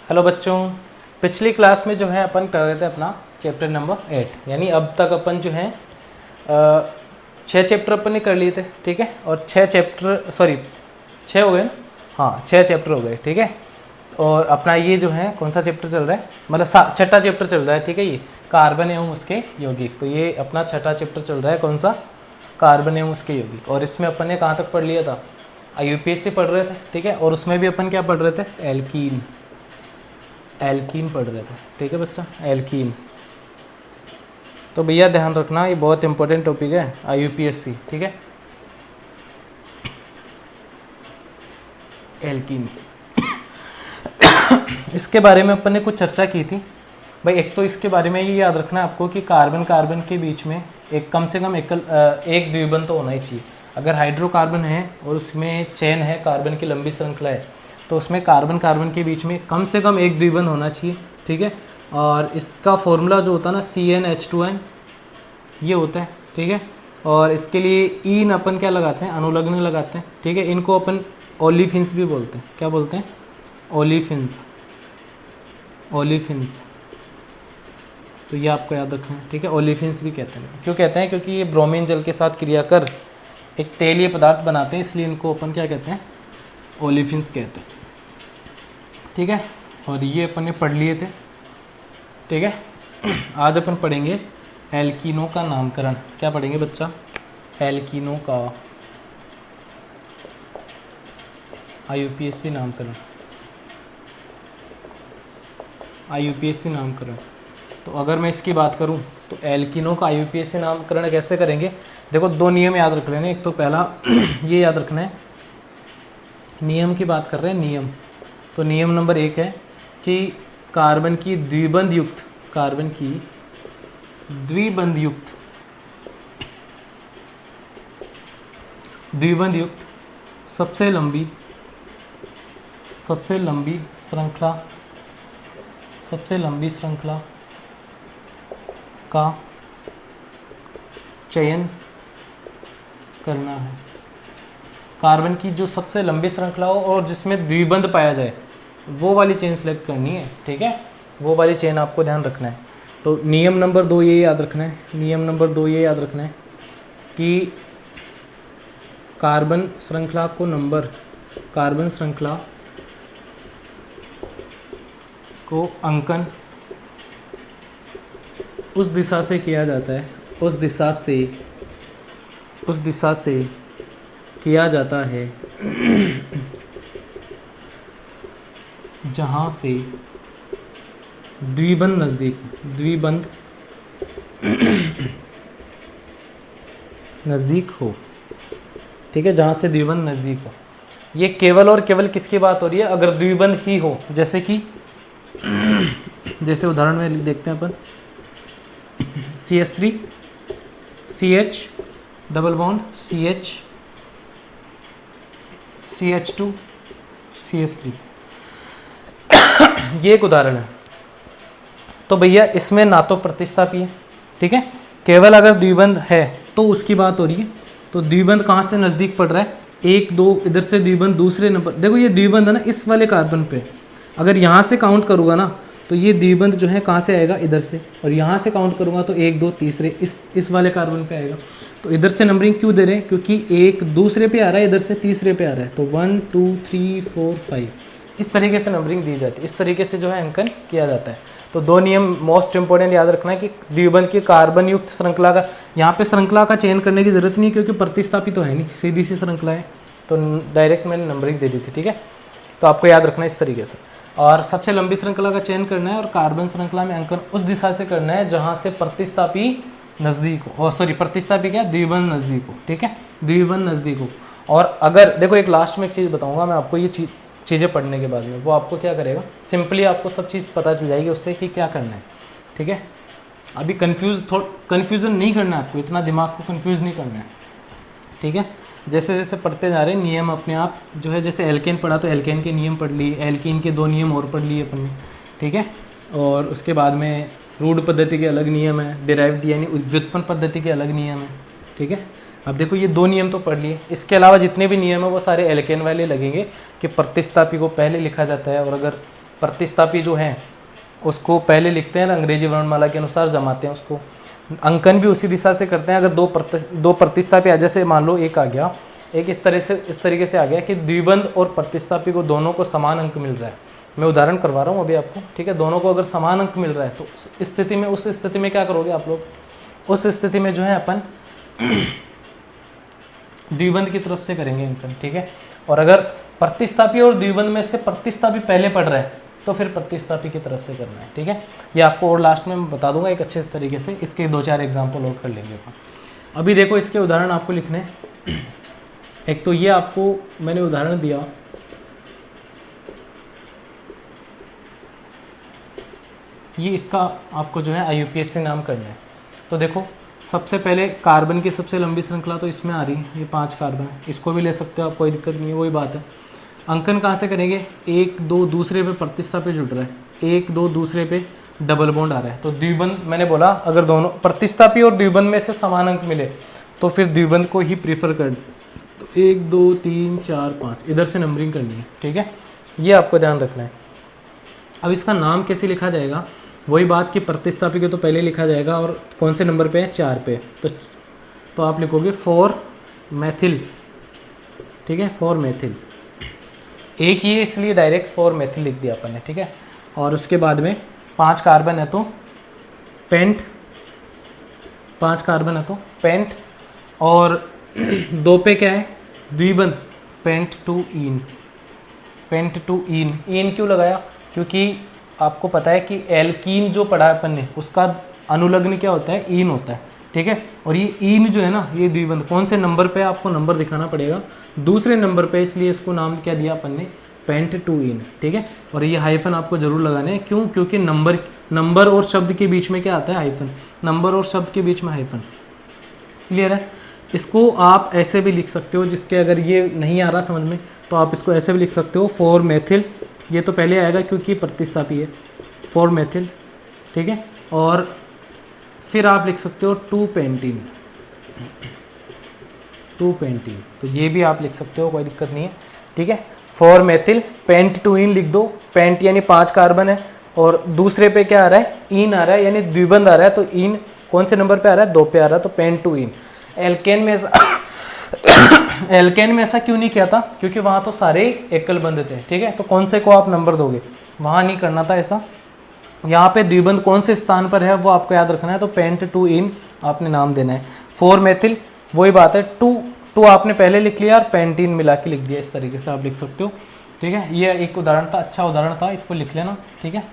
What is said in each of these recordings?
Hello बच्चों, पिछली class में जो है अपन कर रहे थे अपना चैप्टर नंबर 8, यानी अब तक अपन जो है 6 चैप्टर अपन ने कर लिए थे, ठीक है। और 6 हो गए ना, हाँ 6 चैप्टर हो गए, ठीक है। और अपना ये जो है कौन सा चैप्टर चल रहा है, मतलब छठा चैप्टर चल रहा है, ठीक है। ये कार्बन एवं उसके यौगिक, तो ये अपना छठा चैप्टर चल रहा है, कौन सा, कार्बन एवं उसके यौगिक। और इसमें अपन ने कहाँ तक पढ़ लिया था, IUPAC पढ़ रहे थे, ठीक है। और उसमें भी अपन क्या पढ़ रहे थे, एल्कीन पढ़ रहे थे, ठीक है बच्चा, एल्कीन। तो भैया ध्यान रखना, ये बहुत इंपॉर्टेंट टॉपिक है IUPAC, ठीक है। एल्कीन इसके बारे में अपन ने कुछ चर्चा की थी भाई। एक तो इसके बारे में ये याद रखना है आपको कि कार्बन कार्बन के बीच में एक कम से कम एक द्विबंध तो होना ही चाहिए। अगर हाइड्रोकार्बन है और उसमें चेन है, कार्बन की लंबी श्रृंखला है, तो उसमें कार्बन कार्बन के बीच में कम से कम एक द्विबंध होना चाहिए, ठीक है। और इसका फॉर्मूला जो होता है ना CnH2n ये होता है, ठीक है। और इसके लिए ईन अपन क्या लगाते हैं, अनुलग्न लगाते हैं, ठीक है। इनको अपन ओलिफिन्स भी बोलते हैं, क्या बोलते हैं, ओलिफिन्स। तो ये आपको याद रखना है, ठीक है। ओलिफिन्स भी कहते हैं, क्यों कहते हैं, क्योंकि ये ब्रोमीन जल के साथ क्रिया कर एक तेलीय पदार्थ बनाते हैं, इसलिए इनको अपन क्या कहते हैं, ओलिफिन्स कहते हैं, ठीक है। और ये अपन ने पढ़ लिए थे, ठीक है। आज अपन पढ़ेंगे एल्कीनों का नामकरण। क्या पढ़ेंगे बच्चा, एल्कीनों का IUPAC नामकरण। तो अगर मैं इसकी बात करूं तो एल्कीनों का IUPAC नामकरण कैसे करेंगे, देखो 2 नियम याद रख लेने। एक तो पहला ये याद रखना है, नियम की बात कर रहे हैं, नियम। तो नियम नंबर 1 है कि कार्बन की द्विबंध युक्त सबसे लंबी श्रृंखला का चयन करना है। कार्बन की जो सबसे लंबी श्रृंखला हो और जिसमें द्विबंध पाया जाए, वो वाली चेन सेलेक्ट करनी है, ठीक है। वो वाली चेन आपको ध्यान रखना है। तो नियम नंबर 2 ये याद रखना है, कि कार्बन श्रृंखला को अंकन उस दिशा से किया जाता है, उस दिशा से किया जाता है जहाँ से द्विबंध नज़दीक हो, ठीक है, जहाँ से द्विबंध नज़दीक हो। ये केवल और केवल किसकी बात हो रही है, अगर द्विबंध ही हो, जैसे उदाहरण में देखते हैं अपन CH3 CH double bond CH CH2 CH3 ये एक उदाहरण है। तो भैया इसमें ना तो प्रतिस्थापी है, ठीक है, केवल अगर द्विबंध है तो उसकी बात हो रही है। तो द्विबंध कहाँ से नज़दीक पड़ रहा है, 1 2 इधर से द्विबंध दूसरे नंबर, देखो ये द्विबंध है ना इस वाले कार्बन पे, अगर यहाँ से काउंट करूँगा ना तो ये द्विबंध जो है कहाँ से आएगा, इधर से। और यहाँ से काउंट करूँगा तो 1 2 तीसरे इस वाले कार्बन पे आएगा। तो इधर से नंबरिंग क्यों दे रहे हैं, क्योंकि एक दूसरे पे आ रहा है, इधर से तीसरे पे आ रहा है। तो 1 2 3 4 5 इस तरीके से नंबरिंग दी जाती है, इस तरीके से जो है अंकन किया जाता है। तो 2 नियम मोस्ट इंपॉर्टेंट याद रखना है कि द्विबंध की कार्बन युक्त श्रृंखला का, यहाँ पे श्रृंखला का चयन करने की जरूरत नहीं, क्योंकि प्रतिस्थापित तो है नहीं, सीधी सी श्रृंखला है, तो डायरेक्ट मैंने नंबरिंग दे दी थी, ठीक है। तो आपको याद रखना है इस तरीके से। और सबसे लंबी श्रृंखला का चयन करना है और कार्बन श्रृंखला में अंकन उस दिशा से करना है जहाँ से प्रतिस्थापी नज़दीक हो, प्रतिस्थापी क्या, द्विबंध नज़दीक हो, ठीक है, द्विबंध नज़दीक हो। और अगर देखो एक लास्ट में एक चीज़ बताऊँगा मैं आपको, ये चीज़ें पढ़ने के बाद में वो आपको क्या करेगा, सिंपली आपको सब चीज़ पता चल जाएगी उससे कि क्या करना है, ठीक है। अभी कन्फ्यूज़न नहीं करना है आपको, इतना दिमाग को कन्फ्यूज़ नहीं करना है, ठीक है। जैसे जैसे पढ़ते जा रहे हैं नियम अपने आप जो है, जैसे एल्केन पढ़ा तो एल्केन के नियम पढ़ लिए, एल्कीन के 2 नियम और पढ़ लिए अपन ने, ठीक है। और उसके बाद में रूढ़ पद्धति के अलग नियम है, डिराइव्ड यानी व्युत्पन्न पद्धति के अलग नियम है, ठीक है। अब देखो ये 2 नियम तो पढ़ लिए, इसके अलावा जितने भी नियम है वो सारे एल्केन वाले लगेंगे कि प्रतिस्थापी को पहले लिखा जाता है, और अगर प्रतिस्थापी जो है उसको पहले लिखते हैं अंग्रेजी वर्णमाला के अनुसार, जमाते हैं उसको, अंकन भी उसी दिशा से करते हैं। अगर दो प्रतिस्थापी जैसे मान लो एक आ गया, एक इस तरीके से आ गया कि द्विबंध और प्रतिस्थापी को दोनों को समान अंक मिल रहा है। मैं उदाहरण करवा रहा हूँ अभी आपको, ठीक है। दोनों को अगर समान अंक मिल रहा है तो उस स्थिति में क्या करोगे आप लोग, उस स्थिति में जो है अपन द्विबंध की तरफ से करेंगे अंकन, ठीक है। और अगर प्रतिस्थापी और द्विबंध में से प्रतिस्थापी पहले पढ़ रहा है तो फिर प्रतिस्थापी की तरफ से करना है, ठीक है। ये आपको और लास्ट में मैं बता दूंगा एक अच्छे तरीके से, इसके 2-4 एग्जाम्पल और कर लेंगे अपन। अभी देखो इसके उदाहरण आपको लिखने हैं। एक तो ये आपको मैंने उदाहरण दिया, ये इसका आपको जो है IUPAC नाम करना है। तो देखो सबसे पहले कार्बन की सबसे लंबी श्रृंखला तो इसमें आ रही है, ये 5 कार्बन है, इसको भी ले सकते हो आप, कोई दिक्कत नहीं है, वही बात है। अंकन कहाँ से करेंगे, 1 2 दूसरे पे प्रतिस्थापी जुड़ रहा है, 1 2 दूसरे पे डबल बॉन्ड आ रहा है। तो द्विबंध मैंने बोला अगर दोनों प्रतिस्थापी और द्विबंध में से समान अंक मिले तो फिर द्विबंध को ही प्रीफर कर। तो 1 2 3 4 5 इधर से नंबरिंग करनी है, ठीक है। ये आपको ध्यान रखना है। अब इसका नाम कैसे लिखा जाएगा, वही बात कि प्रतिस्थापी के तो पहले लिखा जाएगा और कौन से नंबर पे है, 4 पे। तो आप लिखोगे 4 मैथिल, ठीक है, 4 मैथिल। एक ही है इसलिए डायरेक्ट 4 मैथिल लिख दिया अपन ने, ठीक है। और उसके बाद में 5 कार्बन है तो पेंट, 5 कार्बन है तो पेंट, और 2 पे क्या है, द्विबंध, pent two ene, pent two ene. Ene क्यों लगाया, क्योंकि आपको पता है कि एल्कीन जो पढ़ा है अपन ने उसका अनुलग्न क्या होता है, ईन होता है, ठीक है। और ये ईन जो है ना, ये द्विबंध कौन से नंबर पे, आपको नंबर दिखाना पड़ेगा, दूसरे नंबर पे, इसलिए इसको नाम क्या दिया अपन ने, पेंट टू ईन, ठीक है। और ये हाइफन आपको जरूर लगाने हैं, क्यों, क्योंकि नंबर और शब्द के बीच में क्या आता है, हाइफन, नंबर और शब्द के बीच में हाइफन, क्लियर है। इसको आप ऐसे भी लिख सकते हो, जिसके अगर ये नहीं आ रहा समझ में तो आप इसको ऐसे भी लिख सकते हो, 4 मैथिल, ये तो पहले आएगा क्योंकि प्रतिस्थापी है, 4 मैथिल, ठीक है। और फिर आप लिख सकते हो 2 पेंटीन, 2 पेंटीन, तो ये भी आप लिख सकते हो, कोई दिक्कत नहीं है, ठीक है। 4 मैथिल, पेंट टू ईन लिख दो, पेंट यानी 5 कार्बन है और दूसरे पे क्या आ रहा है, ईन आ रहा है, यानी द्विबंध आ रहा है, तो ईन कौन से नंबर पे आ रहा है, 2 पे आ रहा है, तो पेंट टू ईन। एल्केन में एल्केन में ऐसा क्यों नहीं किया था, क्योंकि वहाँ तो सारे एकल बंध थे, ठीक है। तो कौन से को आप नंबर दोगे, वहाँ नहीं करना था ऐसा। यहाँ पे द्विबंध कौन से स्थान पर है वो आपको याद रखना है, तो पेंट टू ईन आपने नाम देना है। 4 मैथिल, वही बात है, 2 आपने पहले लिख लिया और पेंटीन मिला के लिख दिया, इस तरीके से आप लिख सकते हो, ठीक है। ये एक उदाहरण था, अच्छा उदाहरण था, इसको लिख लेना, ठीक है।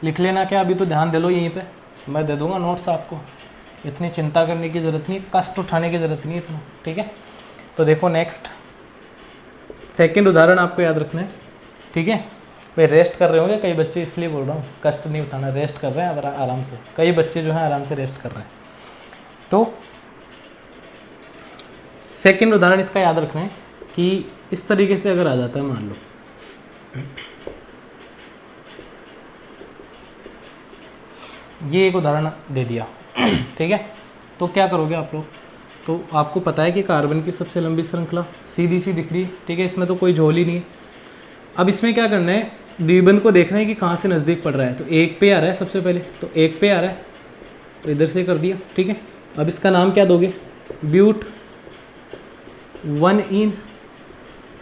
लिख लेना क्या, अभी तो ध्यान दे लो, यहीं पे मैं दे दूंगा नोट्स आपको, इतनी चिंता करने की ज़रूरत नहीं, कष्ट उठाने की ज़रूरत नहीं इतना, ठीक है। तो देखो नेक्स्ट, सेकंड उदाहरण आपको याद रखना है, ठीक है। भाई रेस्ट कर रहे होंगे कई बच्चे, इसलिए बोल रहा हूँ, कष्ट नहीं उठाना, रेस्ट कर रहे हैं आराम से, कई बच्चे जो हैं आराम से रेस्ट कर रहे हैं। तो सेकंड उदाहरण इसका याद रखना है कि इस तरीके से अगर आ जाता है, मान लो ये एक उदाहरण दे दिया, ठीक है। तो क्या करोगे आप लोग, तो आपको पता है कि कार्बन की सबसे लंबी श्रृंखला सीधी सी दिख रही है, ठीक है, इसमें तो कोई झोल ही नहीं है। अब इसमें क्या करना है, द्विबंध को देखना है कि कहाँ से नज़दीक पड़ रहा है। तो 1 पे आ रहा है सबसे पहले, तो 1 पे आ रहा है, तो इधर से कर दिया, ठीक है। अब इसका नाम क्या दोगे, ब्यूट 1 ईन,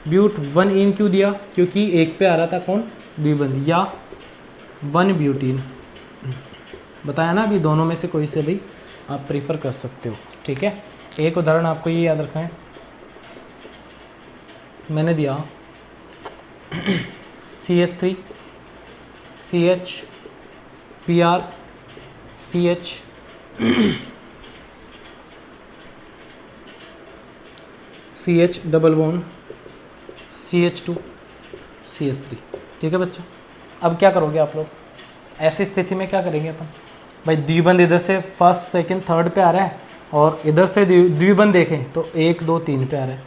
ब्यूट 1 ईन क्यों दिया, क्योंकि 1 पे आ रहा था कौन, द्विबंध, या 1 ब्यूटीन, बताया ना अभी, दोनों में से कोई से भी आप प्रीफर कर सकते हो, ठीक है। एक उदाहरण आपको ये याद रखना है, मैंने दिया CH3 CH PR CH CH double bond CH2 CH3, ठीक है बच्चा। अब क्या करोगे आप लोग, ऐसी स्थिति में क्या करेंगे अपन, भाई द्विबंध इधर से फर्स्ट सेकंड थर्ड पे आ रहा है और इधर से द्विबंध देखें तो 1 2 3 पे आ रहा है,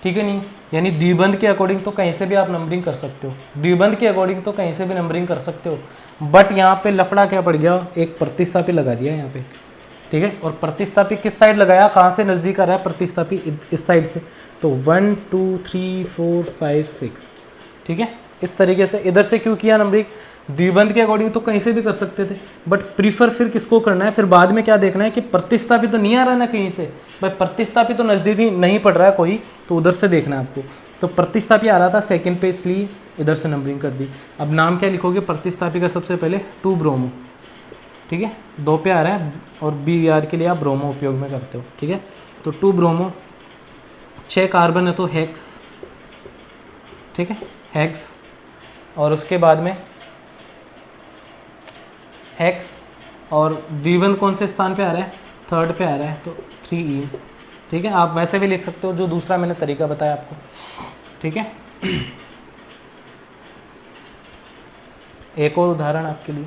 ठीक है। नहीं, यानी द्विबंध के अकॉर्डिंग तो कहीं से भी आप नंबरिंग कर सकते हो, द्विबंध के अकॉर्डिंग तो कहीं से भी नंबरिंग कर सकते हो, बट यहाँ पे लफड़ा क्या पड़ गया, एक प्रतिस्थापी लगा दिया यहाँ पे, ठीक है। और प्रतिस्थापी किस साइड लगाया, कहाँ से नज़दीक आ रहा है प्रतिस्थापी, इस साइड से, तो 1 2 3 4 5 6, ठीक है। इस तरीके से। इधर से क्यों किया नंबरिंग, द्विबंध के अकॉर्डिंग तो कहीं से भी कर सकते थे, बट प्रीफर फिर किसको करना है, फिर बाद में क्या देखना है कि प्रतिस्थापित तो नहीं आ रहा ना कहीं से, भाई प्रतिस्थापित तो नज़दीक ही नहीं पड़ रहा है कोई, तो उधर से देखना है आपको। तो प्रतिस्थापी आ रहा था सेकंड पे, इसलिए इधर से नंबरिंग कर दी। अब नाम क्या लिखोगे प्रतिस्थापी का, सबसे पहले 2 ब्रोमो, ठीक है, 2 पे आ रहा है और Br के लिए आप ब्रोमो उपयोग में करते हो, ठीक है। तो 2 ब्रोमो, 6 कार्बन है तो हेक्स, ठीक है, हेक्स। और उसके बाद में हेक्स, और द्विबंध कौन से स्थान पे आ रहा है, 3rd पे आ रहा है, तो 3E, ठीक है। आप वैसे भी लिख सकते हो जो दूसरा मैंने तरीका बताया आपको, ठीक है। एक और उदाहरण आपके लिए,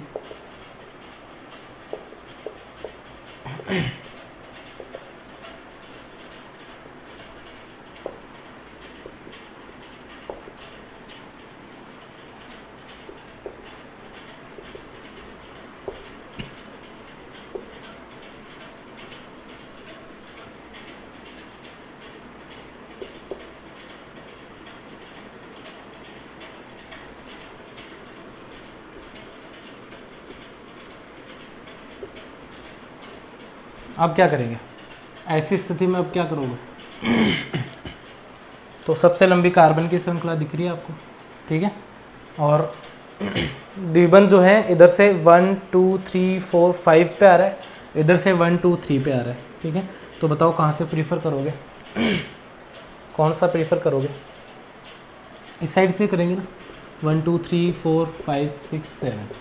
अब क्या करेंगे ऐसी स्थिति में, अब क्या करोगे तो सबसे लंबी कार्बन की श्रृंखला दिख रही है आपको, ठीक है। और द्विबंध जो है इधर से 1 2 3 4 5 पे आ रहा है, इधर से 1 2 3 पे आ रहा है, ठीक है। तो बताओ कहाँ से प्रीफर करोगे कौन सा प्रीफर करोगे, इस साइड से करेंगे ना, 1 2 3 4 5 6 7,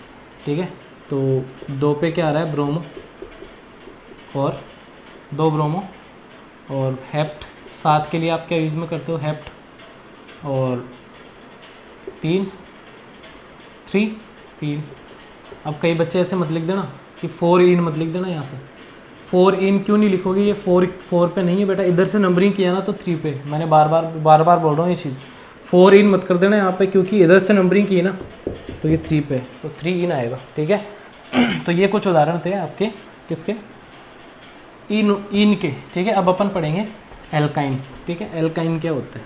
ठीक है। तो 2 पे क्या आ रहा है, ब्रोमो, और 2 ब्रोमो, और हेप्ट, 7 के लिए आप क्या यूज़ में करते हो, हेप्ट, और 3 3। अब कई बच्चे ऐसे मत लिख देना कि 4 इन मत लिख देना, यहाँ से 4 इन क्यों नहीं लिखोगे, ये 4 पे नहीं है बेटा, इधर से नंबरिंग किया ना तो 3 पे, मैंने बार बार बोल रहा हूँ ये चीज़, 4 इन मत कर देना यहाँ पे, क्योंकि इधर से नंबरिंग की ना तो ये 3 पे, तो 3 इन आएगा, ठीक है। तो ये कुछ उदाहरण थे आपके किसके, इन के, ठीक है। अब अपन पढ़ेंगे एल्काइन, ठीक है। एल्काइन क्या होता है,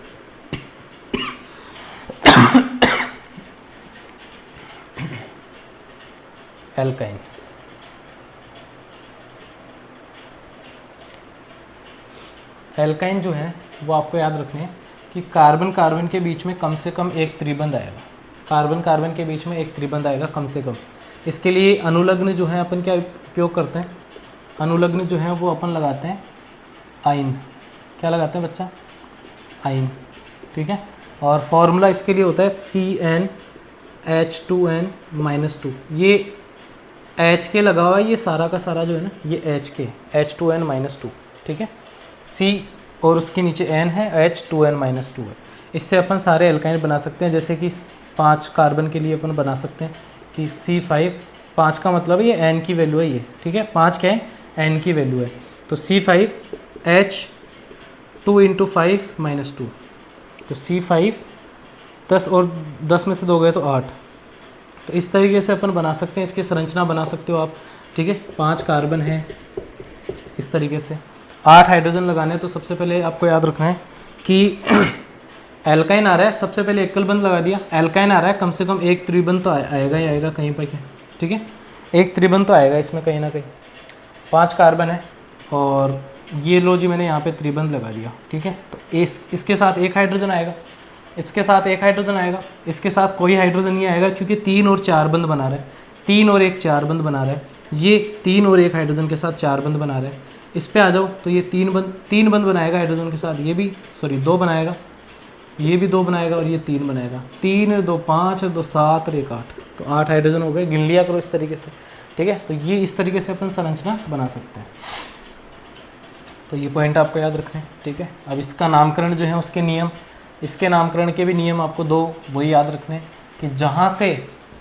एल्काइन, एल्काइन जो है वो आपको याद रखने हैं कि कार्बन कार्बन के बीच में कम से कम एक त्रिबंध आएगा, कार्बन कार्बन के बीच में एक त्रिबंध आएगा कम से कम। इसके लिए अनुलग्न जो है अपन क्या उपयोग करते हैं, अनुलग्न जो है वो अपन लगाते हैं आइन, क्या लगाते हैं बच्चा, आइन, ठीक है। और फॉर्मूला इसके लिए होता है CnH2n-2, ये H के लगा हुआ है, ये सारा का सारा जो है ना ये H2n-2, ठीक है। C और उसके नीचे N है, H2n-2 है। इससे अपन सारे एल्काइन बना सकते हैं, जैसे कि 5 कार्बन के लिए अपन बना सकते हैं कि C5, 5 का मतलब है ये N की वैल्यू है ये, ठीक है, 5 क्या है, N की वैल्यू है, तो C5H2 × 5 - 2, तो C5 10 और 10 में से 2 गए तो 8। तो इस तरीके से अपन बना सकते हैं, इसकी संरचना बना सकते हो आप, ठीक है। 5 कार्बन है इस तरीके से, 8 हाइड्रोजन लगाने, तो सबसे पहले आपको याद रखना है कि एल्काइन आ रहा है, सबसे पहले एकल बंध लगा दिया, एल्काइन आ रहा है, कम से कम एक त्रिबंध तो आएगा ही आएगा कहीं पर, ठीक है, एक त्रिबंध तो आएगा इसमें कहीं ना कहीं। 5 कार्बन है और ये लो जी मैंने यहाँ पे त्रिबंध लगा दिया, ठीक है। तो इसके साथ एक हाइड्रोजन आएगा, इसके साथ एक हाइड्रोजन आएगा, इसके साथ कोई हाइड्रोजन नहीं आएगा, क्योंकि 3 और 4 बंध बना रहा है, 3 और 1 4 बंध बना रहा है, ये 3 और 1 हाइड्रोजन के साथ 4 बंध बना रहे हैं। इस पे आ जाओ तो ये 3 बंध बनाएगा हाइड्रोजन के साथ, ये भी 2 बनाएगा, ये भी 2 बनाएगा, और ये 3 बनाएगा, 3 और 2 5 और 2 7 और 1 8, तो 8 हाइड्रोजन हो गए, गिन लिया करो इस तरीके से, ठीक है। तो ये इस तरीके से अपन संरचना बना सकते हैं, तो ये पॉइंट आपको याद रखना है, ठीक है। अब इसका नामकरण जो है उसके नियम, इसके नामकरण के भी नियम आपको 2 वही याद रखने हैं कि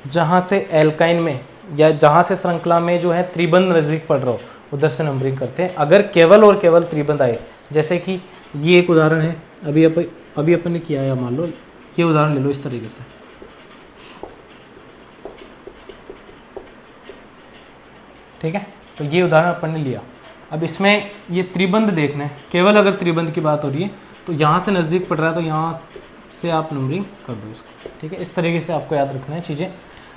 जहाँ से एल्काइन में या जहाँ से श्रृंखला में जो है त्रिबंध नज़दीक पड़ रहा हो उधर से नंबरिंग करते हैं। अगर केवल और केवल त्रिबंध आए, जैसे कि ये एक उदाहरण है, अभी अपन ने किया है, मान लो ये उदाहरण ले लो इस तरीके से, ठीक है। तो ये उदाहरण अपन ने लिया, अब इसमें ये त्रिबंध देखना है, केवल अगर त्रिबंध की बात हो रही है तो यहाँ से नज़दीक पड़ रहा है तो यहाँ से आप नंबरिंग कर दो इसको, ठीक है, इस तरीके से आपको याद रखना है चीज़ें।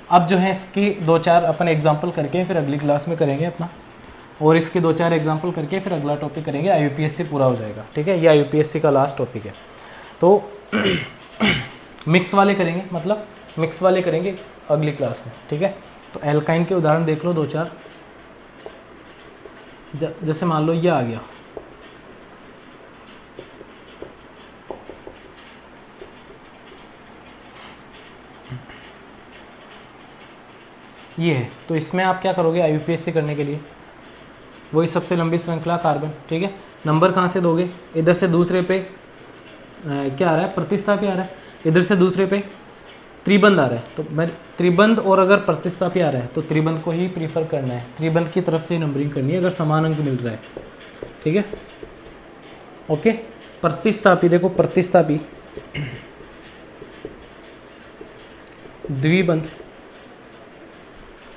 अब जो है इसकी 2-4 अपन एग्जाम्पल करके फिर अगली क्लास में करेंगे अपना, और इसके 2-4 एग्जाम्पल करके फिर अगला टॉपिक करेंगे, IUPAC पूरा हो जाएगा। ठीक है, ये IUPAC का लास्ट टॉपिक है। तो मिक्स वाले करेंगे, मतलब मिक्स वाले करेंगे अगली क्लास में। ठीक है, तो एल्काइन के उदाहरण देख लो 2-4। जैसे मान लो ये आ गया, ये है, तो इसमें आप क्या करोगे IUPAC करने के लिए, वही सबसे लंबी श्रृंखला कार्बन। ठीक है, नंबर कहाँ से दोगे, इधर से दूसरे पे क्या आ रहा है, प्रतिस्थापी आ रहा है, इधर से दूसरे पे त्रिबंध आ रहा है। तो मैं त्रिबंध और अगर प्रतिस्थापी आ रहा है तो त्रिबंध को ही प्रीफर करना है, त्रिबंध की तरफ से नंबरिंग करनी है अगर समान अंक मिल रहा है। ठीक है, ओके। प्रतिस्थापी देखो, प्रतिस्थापी द्विबंध,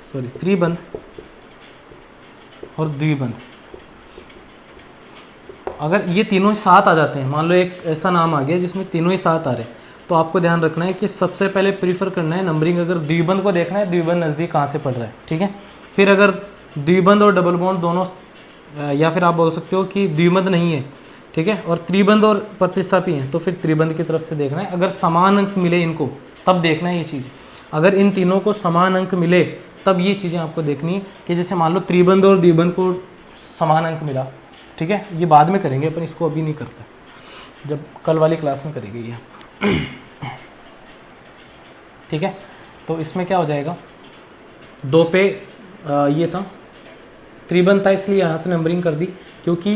सॉरी त्रिबंध और द्विबंध, अगर ये तीनों ही साथ आ जाते हैं, मान लो एक ऐसा नाम आ गया जिसमें तीनों ही साथ आ रहे हैं, तो आपको ध्यान रखना है कि सबसे पहले प्रीफर करना है नंबरिंग, अगर द्विबंध को देखना है द्विबंध नज़दीक कहाँ से पड़ रहा है। ठीक है, फिर अगर द्विबंध और डबल बॉन्ड दोनों, या फिर आप बोल सकते हो कि द्विबंध नहीं है, ठीक है, और त्रिबंध और प्रतिस्थापी हैं, तो फिर त्रिबंध की तरफ से देखना है। अगर समान अंक मिले इनको तब देखना है ये चीज़, अगर इन तीनों को समान अंक मिले तब ये चीज़ें आपको देखनी है कि जैसे मान लो त्रिबंध और द्विबंध को समान अंक मिला। ठीक है, ये बाद में करेंगे अपन, इसको अभी नहीं करते, जब कल वाली क्लास में करेंगे ये। ठीक है, तो इसमें क्या हो जाएगा, 2 पे ये था त्रिबंध था, इसलिए यहाँ से नंबरिंग कर दी, क्योंकि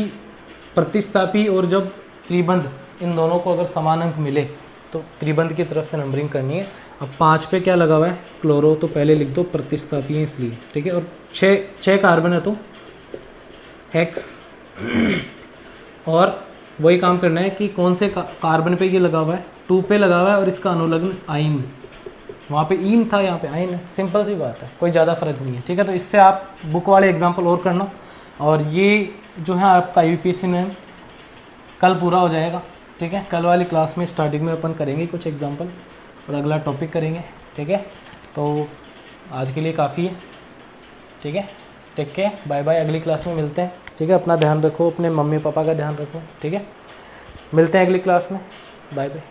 प्रतिस्थापी और जब त्रिबंध इन दोनों को अगर समान अंक मिले तो त्रिबंध की तरफ से नंबरिंग करनी है। अब 5 पे क्या लगा हुआ है, क्लोरो, तो पहले लिख दो प्रतिस्थापी है इसलिए। ठीक है, और 6 कार्बन है तो हेक्स, और वही काम करना है कि कौन से कार्बन पे ये लगा हुआ है, 2 पे लगा हुआ है, और इसका अनुलग्न आइन, वहाँ पे इन था यहाँ पे आइन है, सिंपल सी बात है, कोई ज़्यादा फर्क नहीं है। ठीक है, तो इससे आप बुक वाले एग्जाम्पल और करना, और ये जो है आपका IUPAC में कल पूरा हो जाएगा। ठीक है, कल वाली क्लास में स्टार्टिंग में अपन करेंगे कुछ एग्जाम्पल और अगला टॉपिक करेंगे। ठीक है, तो आज के लिए काफ़ी है। ठीक है, टेक केयर, बाय बाय, अगली क्लास में मिलते हैं। ठीक है, अपना ध्यान रखो, अपने मम्मी पापा का ध्यान रखो। ठीक है, मिलते हैं अगली क्लास में, बाय बाय।